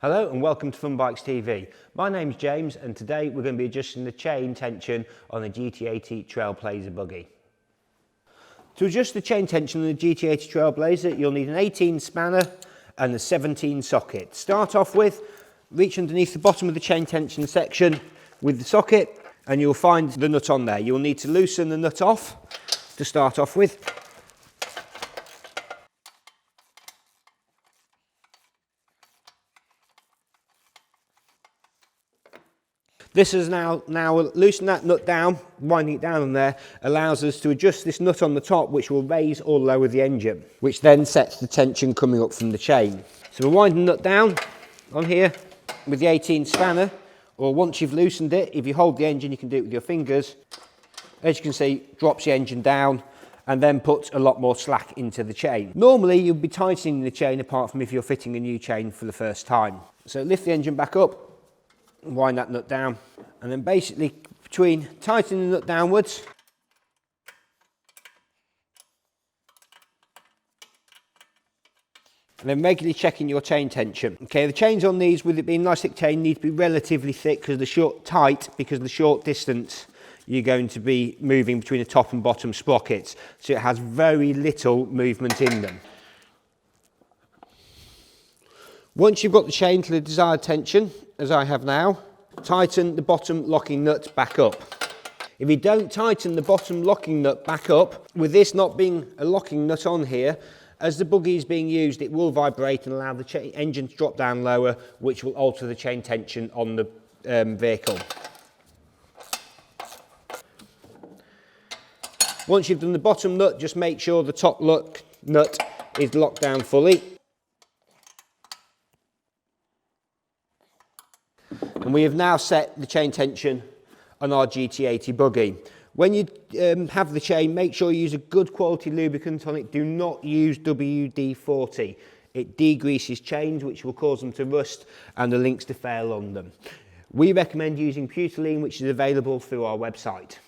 Hello and welcome to FunBikes TV. My name's James and today we're going to be adjusting the chain tension on the GT80 Trail Blazer buggy. To adjust the chain tension on the GT80 Trail Blazer, you'll need an 18 spanner and a 17 socket. Start off with, reach underneath the bottom of the chain tension section with the socket and you'll find the nut on there. You'll need to loosen the nut off to start off with. This is now loosen that nut down, winding it down on there, allows us to adjust this nut on the top, which will raise or lower the engine, which then sets the tension coming up from the chain. So we're winding the nut down on here with the 18 spanner, or once you've loosened it, if you hold the engine, you can do it with your fingers. As you can see, drops the engine down and then puts a lot more slack into the chain. Normally, you'll be tightening the chain apart from if you're fitting a new chain for the first time. So lift the engine back up, wind that nut down, and then basically between tightening the nut downwards and then regularly checking your chain tension. Okay, the chains on these, with it being nice thick chain, need to be relatively thick because the short distance you're going to be moving between the top and bottom sprockets, so it has very little movement in them. Once you've got the chain to the desired tension, as I have now, tighten the bottom locking nut back up. If you don't tighten the bottom locking nut back up, with this not being a locking nut on here, as the buggy is being used, it will vibrate and allow the engine to drop down lower, which will alter the chain tension on the vehicle. Once you've done the bottom nut, just make sure the top nut is locked down fully. And we have now set the chain tension on our GT80 buggy. When you have the chain, make sure you use a good quality lubricant on it. Do not use WD-40. It degreases chains, which will cause them to rust and the links to fail on them. We recommend using butylene, which is available through our website.